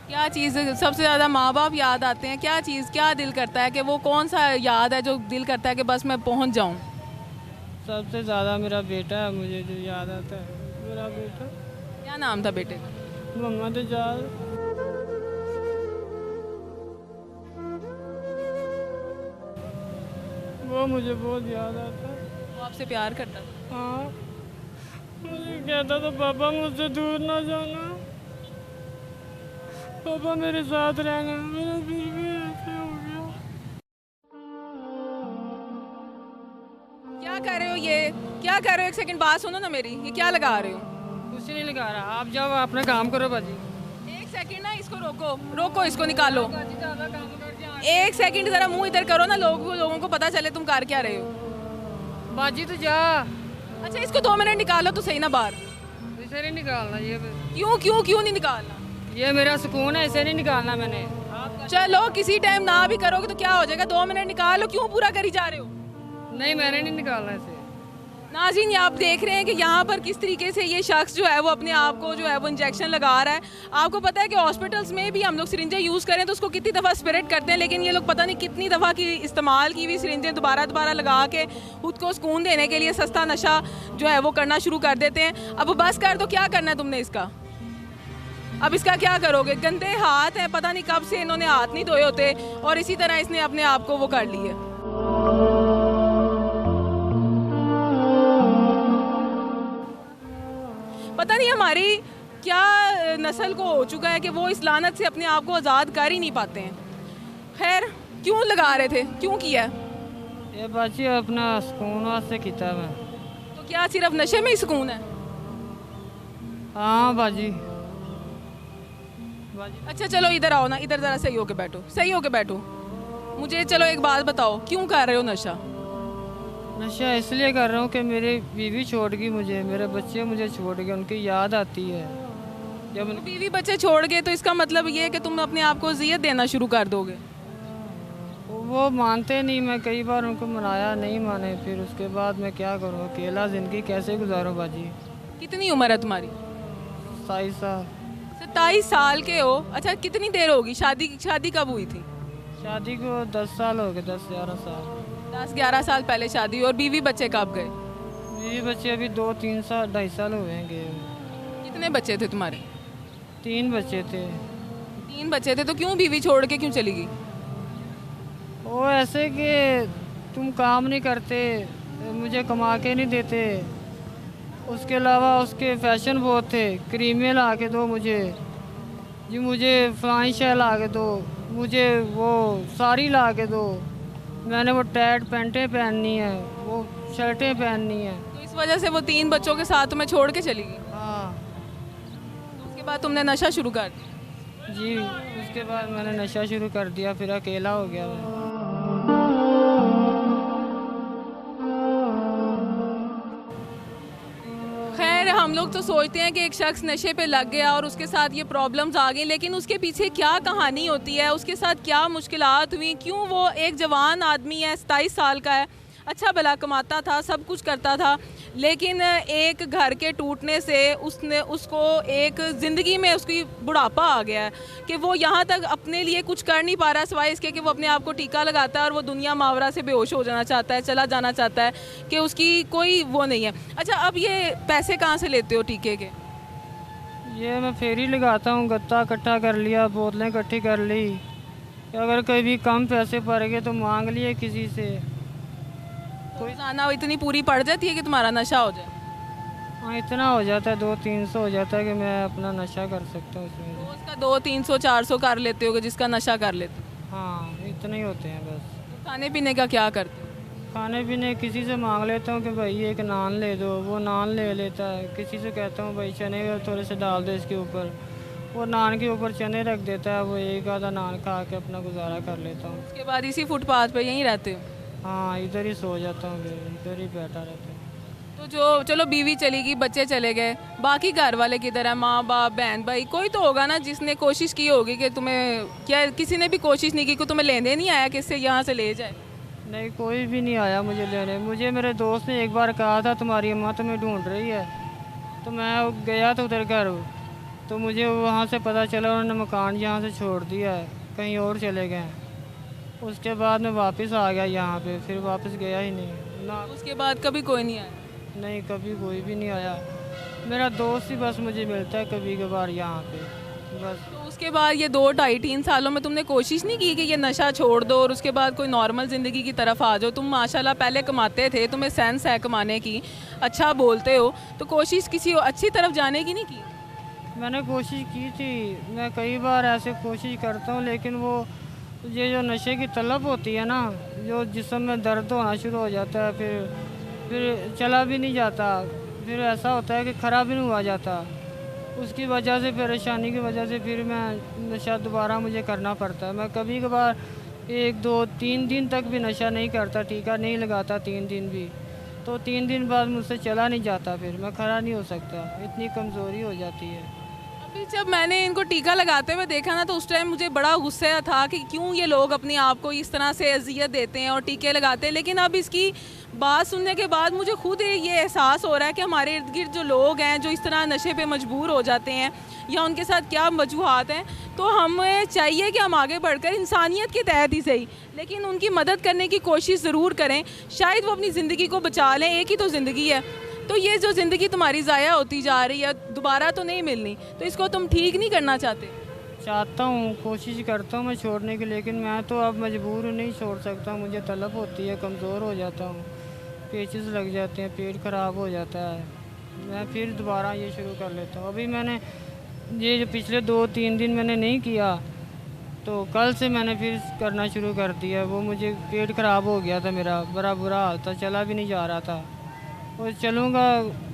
क्या चीज़ सबसे ज़्यादा माँ बाप याद आते हैं? क्या चीज़, क्या दिल करता है कि वो कौन सा याद है जो दिल करता है कि बस मैं पहुँच जाऊँ? सबसे ज़्यादा मेरा बेटा है, मुझे जो याद आता है मेरा बेटा क्या नाम था बेटे का? मोहम्मद जाल। वो मुझे बहुत याद आता है। वो आपसे प्यार करता था? हाँ, मुझे कहता था पापा मुझसे दूर ना जाना, पापा मेरे साथ रहना, मेरा फिर भी ऐसे हो गया। क्या कर रहे हो ये? क्या कर रहे हो? एक सेकंड बात सुनो ना मेरी, ये क्या लगा रहे हो? कुछ नहीं लगा रहा, आप जाओ अपना काम करो बाजी। एक सेकंड ना, इसको रोको, रोको, इसको निकालो। बाजी ज़्यादा काम करके एक सेकंड जरा मुंह इधर करो ना, लोगों को पता चले तुम कर क्या रहे हो। बाजी तो जा, अच्छा, इसको 2 मिनट निकालो तो सही ना बाहर। इसे नहीं निकालना, क्यों क्यों क्यों नहीं निकालना? ये मेरा सुकून है, इसे नहीं निकालना मैंने। चलो किसी टाइम ना भी करोगे तो क्या हो जाएगा, 2 मिनट निकालो, क्यों पूरा करी जा रहे हो? नहीं, मैंने नहीं निकालना इसे। नाज़रीन, ये आप देख रहे हैं कि यहाँ पर किस तरीके से ये शख्स जो है वो अपने आप को जो है वो इंजेक्शन लगा रहा है। आपको पता है कि हॉस्पिटल्स में भी हम लोग सिरिंजें यूज़ करें तो उसको कितनी दफ़ा स्पिरिट करते हैं, लेकिन ये लोग पता नहीं कितनी दफ़ा की इस्तेमाल की हुई सिरिंजें दोबारा दोबारा लगा के खुद को सुकून देने के लिए सस्ता नशा जो है वो करना शुरू कर देते हैं। अब बस कर, तो क्या करना है तुमने इसका? अब इसका क्या करोगे? गंदे हाथ हैं, पता नहीं कब से इन्होंने हाथ नहीं धोए होते और इसी तरह इसने अपने आप को वो कर लिए। पता नहीं हमारी क्या नस्ल को हो चुका है कि वो इस लानत से अपने आप को आज़ाद कर ही नहीं पाते हैं। खैर, क्यों लगा रहे थे, क्यों किया? ये बाजी अपना सुकून वास्ते किया मैं। तो क्या सिर्फ नशे में ही सुकून है? हाँ बाजी, बाजी अच्छा चलो इधर आओ ना, इधर ज़रा सही होके बैठो, सही होके बैठो। मुझे चलो एक बात बताओ, क्यों कर रहे हो नशा? नशा इसलिए कर रहा हूँ कि मेरी बीवी छोड़ गई मुझे, मेरे बच्चे मुझे छोड़ गए, उनकी याद आती है जब तो बीवी बच्चे छोड़ गए तो इसका मतलब ये है कि तुम अपने आप को अज़ियत देना शुरू कर दोगे? वो मानते नहीं। मैं कई बार उनको मनाया, नहीं माने, फिर उसके बाद मैं क्या करूँ, अकेला ज़िंदगी कैसे गुजारूँ बाजी। कितनी उम्र है तुम्हारी? 27 साल। 27 साल के हो? अच्छा, कितनी देर होगी शादी, शादी कब हुई थी? शादी को 10 साल हो गए, 10-11 साल। 10-11 साल पहले शादी हुई, और बीवी बच्चे कब गए? बीवी बच्चे अभी 2-3 साल, 2.5 साल हुए हैं गए। कितने बच्चे थे तुम्हारे? 3 बच्चे थे। 3 बच्चे थे, तो क्यों बीवी छोड़ के क्यों चली गई? वो ऐसे कि तुम काम नहीं करते, मुझे कमा के नहीं देते, उसके अलावा उसके फैशन बहुत थे, क्रीमें ला के दो मुझे जी, मुझे फलानी शय ला के दो, मुझे वो साड़ी ला के दो, मैंने वो टाइट पैंटें पहननी है, वो शर्टें पहननी है। तो इस वजह से वो 3 बच्चों के साथ तुम्हें छोड़ के चली गई? हाँ तो उसके बाद तुमने नशा शुरू कर दिया? जी, उसके बाद मैंने नशा शुरू कर दिया, फिर अकेला हो गया मैं। खैर, हम लोग तो सोचते हैं कि एक शख्स नशे पे लग गया और उसके साथ ये प्रॉब्लम्स आ गई, लेकिन उसके पीछे क्या कहानी होती है, उसके साथ क्या मुश्किलात हुई, क्यों वो एक जवान आदमी है, 27 साल का है, अच्छा भला कमाता था, सब कुछ करता था, लेकिन एक घर के टूटने से उसको एक ज़िंदगी में उसकी बुढ़ापा आ गया है कि वो यहाँ तक अपने लिए कुछ कर नहीं पा रहा, सिवाय इसके कि वो अपने आप को टीका लगाता है और वो दुनिया मावरा से बेहोश हो जाना चाहता है, चला जाना चाहता है, कि उसकी कोई वो नहीं है। अच्छा, अब ये पैसे कहाँ से लेते हो टीके के? ये मैं फेरी लगाता हूँ, गत्ता इकट्ठा कर लिया, बोतलें इकट्ठी कर ली, अगर कभी कम पैसे पड़ गए तो मांग लिए किसी से। रोज़ाना इतनी पूरी पड़ जाती है कि तुम्हारा नशा हो जाए? हाँ, इतना हो जाता है, 200-300 हो जाता है कि मैं अपना नशा कर सकता हूँ उसमें। रोज़ का 200-300-400 कर लेते होगे जिसका नशा कर लेते हो? हाँ, इतने ही होते हैं बस। तो खाने पीने का क्या करते हो? खाने पीने किसी से मांग लेता हूँ कि भाई एक नान ले दो, वो नान ले लेता है। किसी से कहता हूँ भाई चने थोड़े से डाल दो इसके ऊपर, वो नान के ऊपर चने रख देता है, वो एक आधा नान खा के अपना गुजारा कर लेता हूँ। उसके बाद इसी फुटपाथ पे यहीं रहते हो? हाँ, इधर ही सो जाता हूँ, फिर इधर ही बैठा रहता हूँ। तो जो चलो बीवी चली गई, बच्चे चले गए, बाकी घर वाले किधर है? माँ बाप, बहन भाई, कोई तो होगा ना जिसने कोशिश की होगी कि तुम्हें, क्या किसी ने भी कोशिश नहीं की कि तुम्हें लेने नहीं आया कि इससे यहाँ से ले जाए? नहीं, कोई भी नहीं आया मुझे लेने। मुझे मेरे दोस्त ने एक बार कहा था तुम्हारी अम्मा तुम्हें ढूंढ रही है, तो मैं गया था उधर घर, तो मुझे वहाँ से पता चला उन्होंने मकान यहाँ से छोड़ दिया है, कहीं और चले गए हैं। उसके बाद मैं वापस आ गया यहाँ पे, फिर वापस गया ही नहीं ना। उसके बाद कभी कोई नहीं आया? नहीं, कभी कोई भी नहीं आया। मेरा दोस्त ही बस मुझे मिलता है कभी कभार यहाँ पे, बस। तो उसके बाद ये 2 ढाई 3 सालों में तुमने कोशिश नहीं की कि ये नशा छोड़ दो और उसके बाद कोई नॉर्मल ज़िंदगी की तरफ आ जाओ? तुम माशाल्लाह पहले कमाते थे, तुम्हें सेंस है कमाने की, अच्छा बोलते हो, तो कोशिश किसी अच्छी तरफ जाने की नहीं की? मैंने कोशिश की थी, मैं कई बार ऐसे कोशिश करता हूँ, लेकिन वो ये जो नशे की तलब होती है ना, जो जिस्म में दर्द होना शुरू हो जाता है, फिर चला भी नहीं जाता, फिर ऐसा होता है कि खराब भी नहीं हुआ जाता। उसकी वजह से, परेशानी की वजह से फिर मैं नशा दोबारा मुझे करना पड़ता है। मैं कभी कभार 1 2 3 दिन तक भी नशा नहीं करता, टीका नहीं लगाता 3 दिन भी, तो 3 दिन बाद मुझसे चला नहीं जाता, फिर मैं खड़ा नहीं हो सकता, इतनी कमज़ोरी हो जाती है। अभी जब मैंने इनको टीका लगाते हुए देखा ना, तो उस टाइम मुझे बड़ा गुस्सा था कि क्यों ये लोग अपने आप को इस तरह से अजियत देते हैं और टीके लगाते हैं। लेकिन अब इसकी बात सुनने के बाद मुझे खुद ये एहसास हो रहा है कि हमारे इर्द गिर्द जो लोग हैं जो इस तरह नशे पे मजबूर हो जाते हैं या उनके साथ क्या वजूहात हैं, तो हमें चाहिए कि हम आगे बढ़कर इंसानियत के तहत ही सही, लेकिन उनकी मदद करने की कोशिश ज़रूर करें। शायद वो अपनी ज़िंदगी को बचा लें, एक ही तो ज़िंदगी है। तो ये जो ज़िंदगी तुम्हारी ज़ाया होती जा रही है, दोबारा तो नहीं मिलनी, तो इसको तुम ठीक नहीं करना चाहते? चाहता हूँ, कोशिश करता हूँ मैं छोड़ने की, लेकिन मैं तो अब मजबूर नहीं छोड़ सकता। मुझे तलब होती है, कमज़ोर हो जाता हूँ, पेचिस लग जाते हैं, पेट ख़राब हो जाता है, मैं फिर दोबारा ये शुरू कर लेता हूँ। अभी मैंने ये जो पिछले 2 3 दिन मैंने नहीं किया, तो कल से मैंने फिर करना शुरू कर दिया। वो मुझे पेट ख़राब हो गया था, मेरा बड़ा बुरा हाल था, चला भी नहीं जा रहा था, और चलूँगा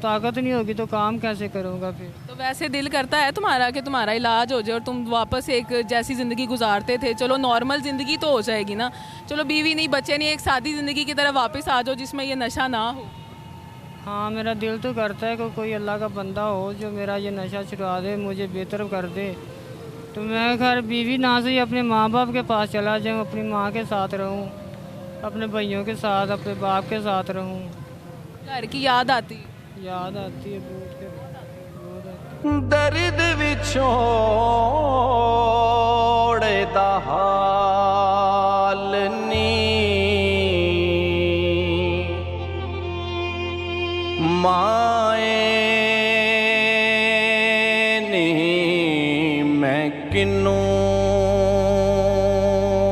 ताकत नहीं होगी तो काम कैसे करूँगा फिर। तो वैसे दिल करता है तुम्हारा कि तुम्हारा इलाज हो जाए और तुम वापस एक जैसी ज़िंदगी गुजारते थे, चलो नॉर्मल ज़िंदगी तो हो जाएगी ना, चलो बीवी नहीं बच्चे नहीं, एक सादी ज़िंदगी की तरफ वापस आ जाओ जिसमें ये नशा ना हो? हाँ, मेरा दिल तो करता है कि कोई अल्लाह का बंदा हो जो मेरा ये नशा छुड़ा दे, मुझे बेहतर कर दे, तो मैं घर बीवी ना से ही अपने माँ बाप के पास चला जाऊँ, अपनी माँ के साथ रहूँ, अपने भाइयों के साथ, अपने बाप के साथ रहूँ। घर की याद आती? याद आती है बहुत के बहुत आती है। दर्द विछोड़े दा हाल नी माए नी मैं किनू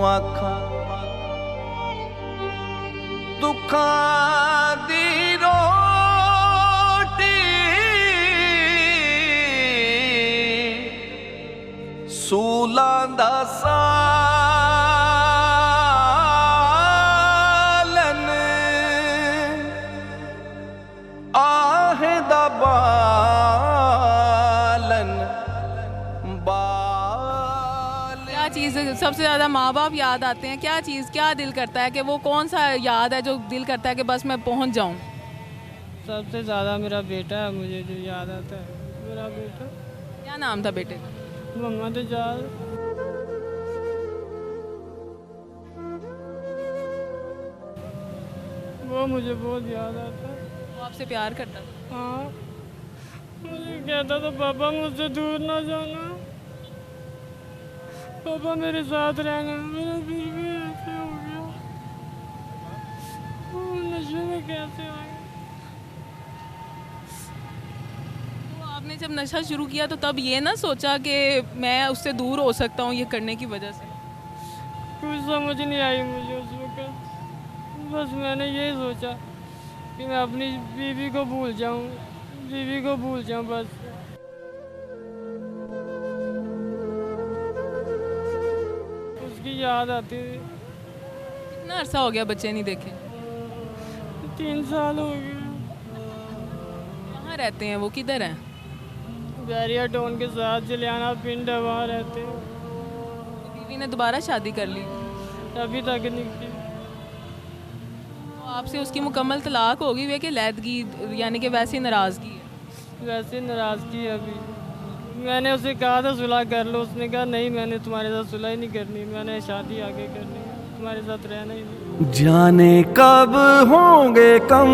आखा दुखा दी रोटी सूलां दा सालन आह दा बालन क्या चीज़ सबसे ज़्यादा माँ बाप याद आते हैं? क्या चीज़, क्या दिल करता है कि वो कौन सा याद है जो दिल करता है कि बस मैं पहुँच जाऊँ? सबसे ज़्यादा मेरा बेटा है, मुझे जो याद आता है, मेरा बेटा। क्या नाम था बेटे का? मोहम्मद एजाज। वो मुझे बहुत याद आता है। वो आपसे प्यार करता था? हाँ, मुझे कहता था पापा मुझसे दूर ना जाना, पापा मेरे साथ रहना। मेरा फिर भी ऐसे हो गया, वो नशे में कैसे आ गया। तो आपने जब नशा शुरू किया तो तब ये ना सोचा कि मैं उससे दूर हो सकता हूँ ये करने की वजह से? कुछ समझ नहीं आई मुझे उस वक्त, बस मैंने यही सोचा कि मैं अपनी बीवी को भूल जाऊं, बीवी को भूल जाऊं बस। उसकी याद आती थी। कितना अरसा हो गया बच्चे नहीं देखे? 3 साल हो गए। कहाँ रहते हैं वो, किधर हैं? बैरिया टाउन के साथ जलियाना पिंड है, वहाँ रहते हैं। बीवी ने दोबारा शादी कर ली? अभी तक नहीं की। तो आपसे उसकी मुकम्मल तलाक हो गई है कि लैदगी, यानी कि वैसी नाराज़गी है? वैसे नाराज़गी है अभी। मैंने उसे कहा था सुलह कर लो, उसने कहा नहीं, मैंने तुम्हारे साथ सुलह ही नहीं करनी, मैंने शादी आगे करनी है, तुम्हारे साथ रहना ही नहीं। जाने कब होंगे कम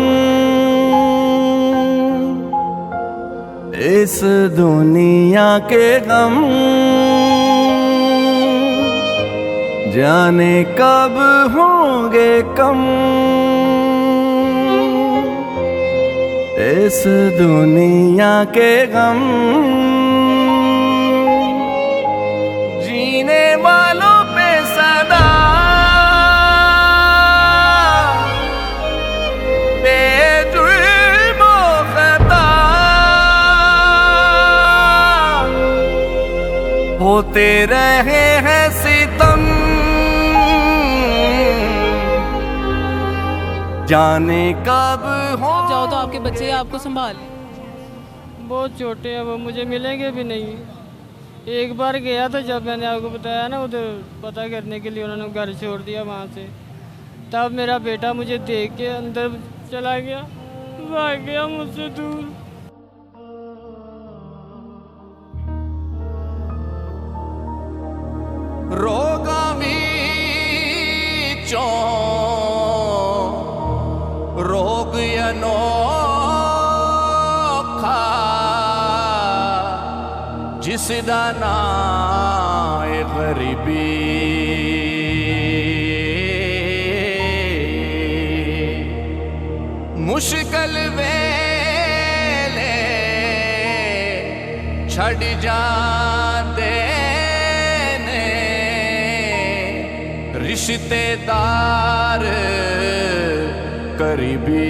इस दुनिया के गम जाने कब होंगे कम, इस दुनिया के गम जीने वालों पे सदा बेजुर्म खता होते रहे हैं सितम, जाने कब हो। जाओ तो आपके बच्चे आपको संभाल। बहुत छोटे हैं वो, मुझे मिलेंगे भी नहीं। एक बार गया था जब मैंने आपको बताया ना, उधर पता करने के लिए उन्होंने घर छोड़ दिया वहाँ से, तब मेरा बेटा मुझे देख के अंदर चला गया, भाग गया मुझसे दूर। रोगा चो रोग अनोखा जिसदा नाम है गरीबी, मुश्किल वेले छड़ जांदे ने रिश्तेदार करीबी।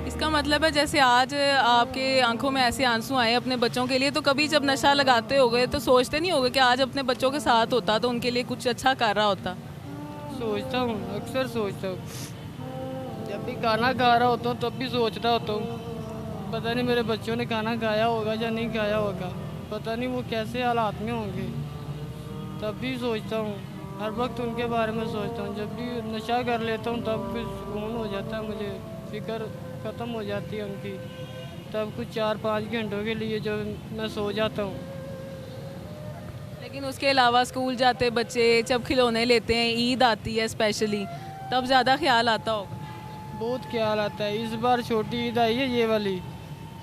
इसका मतलब है जैसे आज आपके आंखों में ऐसे आंसू आए अपने बच्चों के लिए, तो कभी जब नशा लगाते होगे तो सोचते नहीं होगे कि आज अपने बच्चों के साथ होता तो उनके लिए कुछ अच्छा कर रहा होता? सोचता हूँ, अक्सर सोचता हूँ। जब भी खाना खा रहा होता हूँ तब भी सोचता होता हूँ, पता नहीं मेरे बच्चों ने खाना खाया होगा या नहीं खाया होगा, पता नहीं वो कैसे हालात में होंगे। तब भी सोचता हूँ, हर वक्त उनके बारे में सोचता हूँ। जब भी नशा कर लेता हूँ तब कुछ सुकून हो जाता है, मुझे फिक्र ख़त्म हो जाती है उनकी। तब कुछ 4-5 घंटों के लिए जो मैं सो जाता हूँ। लेकिन उसके अलावा स्कूल जाते बच्चे जब खिलौने लेते हैं, ईद आती है स्पेशली, तब ज़्यादा ख्याल आता होगा? बहुत ख्याल आता है। इस बार छोटी ईद आई है ये वाली,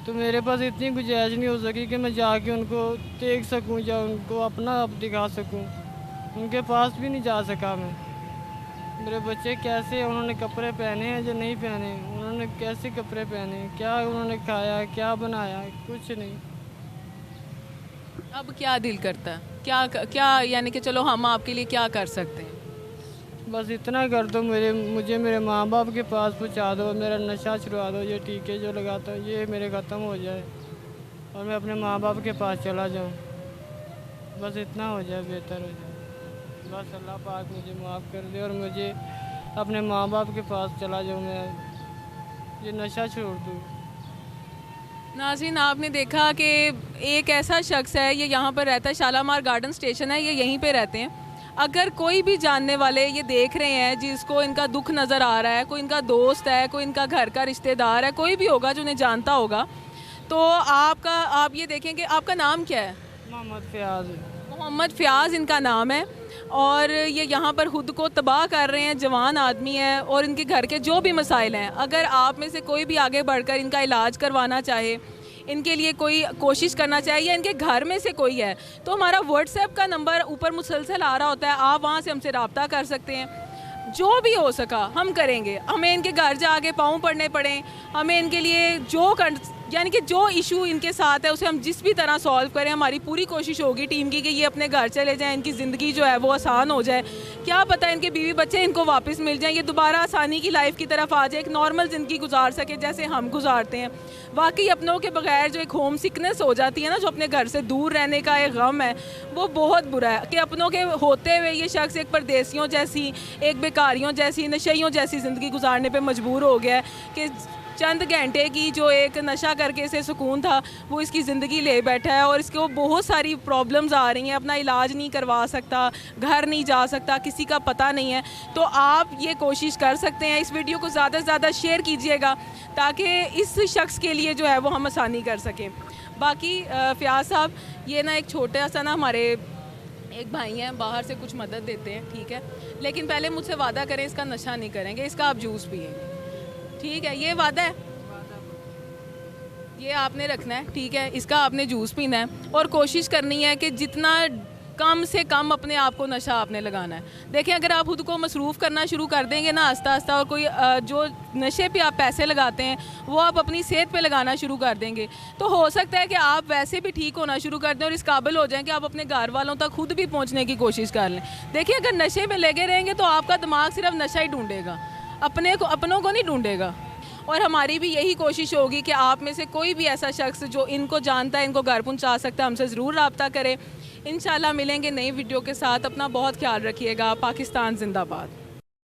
तो मेरे पास इतनी गुंजाइश नहीं हो सकी कि मैं जाके उनको देख सकूं या उनको अपना आप दिखा सकूं। उनके पास भी नहीं जा सका मैं। मेरे बच्चे कैसे, उन्होंने कपड़े पहने हैं या नहीं पहने, उन्होंने कैसे कपड़े पहने, क्या उन्होंने खाया, क्या बनाया, कुछ नहीं। अब क्या दिल करता है, क्या क्या यानी कि चलो हम आपके लिए क्या कर सकते हैं? बस इतना कर दो, मुझे मेरे माँ बाप के पास पहुँचा दो, मेरा नशा छुड़वा दो, ये टीके जो लगाता हूँ ये मेरे ख़त्म हो जाए और मैं अपने माँ बाप के पास चला जाऊँ। बस इतना हो जाए, बेहतर हो जाए। बस अल्लाह पाक मुझे माफ़ कर दे और मुझे अपने माँ बाप के पास चला जाऊँ, मैं ये नशा छोड़ दूँ। नाज़रीन, आपने देखा कि एक ऐसा शख्स है, ये यहाँ पर रहता है, शालामार गार्डन स्टेशन है, ये यहीं पे रहते हैं। अगर कोई भी जानने वाले ये देख रहे हैं जिसको इनका दुख नज़र आ रहा है, कोई इनका दोस्त है, कोई इनका घर का रिश्तेदार है, कोई भी होगा जो उन्हें जानता होगा, तो आप ये देखें कि आपका नाम क्या है? मोहम्मद फ़याज़। मोहम्मद फ़याज़ इनका नाम है और ये यहाँ पर खुद को तबाह कर रहे हैं, जवान आदमी है और इनके घर के जो भी मसाइल हैं, अगर आप में से कोई भी आगे बढ़कर इनका इलाज करवाना चाहे, इनके लिए कोई कोशिश करना चाहिए या इनके घर में से कोई है, तो हमारा व्हाट्सएप का नंबर ऊपर मुसलसल आ रहा होता है, आप वहाँ से हमसे रब्ता कर सकते हैं। जो भी हो सका हम करेंगे, हमें इनके घर जाके पाँव पड़ने पड़े, हमें इनके लिए यानी कि जो इशू इनके साथ है उसे हम जिस भी तरह सॉल्व करें, हमारी पूरी कोशिश होगी टीम की कि ये अपने घर चले जाएं, इनकी ज़िंदगी जो है वो आसान हो जाए। क्या पता इनके बीवी बच्चे इनको वापस मिल जाएं, ये दोबारा आसानी की लाइफ की तरफ आ जाए, एक नॉर्मल ज़िंदगी गुजार सके जैसे हम गुजारते हैं। वाकई अपनों के बगैर जो एक होम सिकनेस हो जाती है ना, जो अपने घर से दूर रहने का एक गम है, वो बहुत बुरा है कि अपनों के होते हुए ये शख्स एक परदेसियों जैसी, एक बेकारियों जैसी, नशइयों जैसी ज़िंदगी गुजारने पर मजबूर हो गया है कि चंद घंटे की जो एक नशा करके इसे सुकून था वो इसकी ज़िंदगी ले बैठा है और इसको बहुत सारी प्रॉब्लम्स आ रही हैं, अपना इलाज नहीं करवा सकता, घर नहीं जा सकता, किसी का पता नहीं है। तो आप ये कोशिश कर सकते हैं, इस वीडियो को ज़्यादा से ज़्यादा शेयर कीजिएगा ताकि इस शख्स के लिए जो है वो हम आसानी कर सकें। बाकी फ़याज़ साहब, ये ना एक छोटा सा ना हमारे एक भाई हैं बाहर से कुछ मदद देते हैं, ठीक है, लेकिन पहले मुझसे वादा करें इसका नशा नहीं करेंगे, इसका आप जूस पिएंगे, ठीक है, ये वादा है, ये आपने रखना है, ठीक है, इसका आपने जूस पीना है और कोशिश करनी है कि जितना कम से कम अपने आप को नशा आपने लगाना है। देखिए अगर आप खुद को मसरूफ़ करना शुरू कर देंगे ना आस्ता आस्ता, और कोई जो नशे पे आप पैसे लगाते हैं वो आप अपनी सेहत पे लगाना शुरू कर देंगे, तो हो सकता है कि आप वैसे भी ठीक होना शुरू कर दें और इस काबिल हो जाएं कि आप अपने घर वालों तक खुद भी पहुंचने की कोशिश कर लें। देखिए अगर नशे में लगे रहेंगे तो आपका दिमाग सिर्फ नशा ही ढूंढेगा, अपनों को नहीं ढूंढेगा। और हमारी भी यही कोशिश होगी कि आप में से कोई भी ऐसा शख्स जो इनको जानता है, इनको घर पहुंचा सकता है, हमसे ज़रूर रब्ता करे। इंशाल्लाह मिलेंगे नई वीडियो के साथ। अपना बहुत ख्याल रखिएगा। पाकिस्तान जिंदाबाद।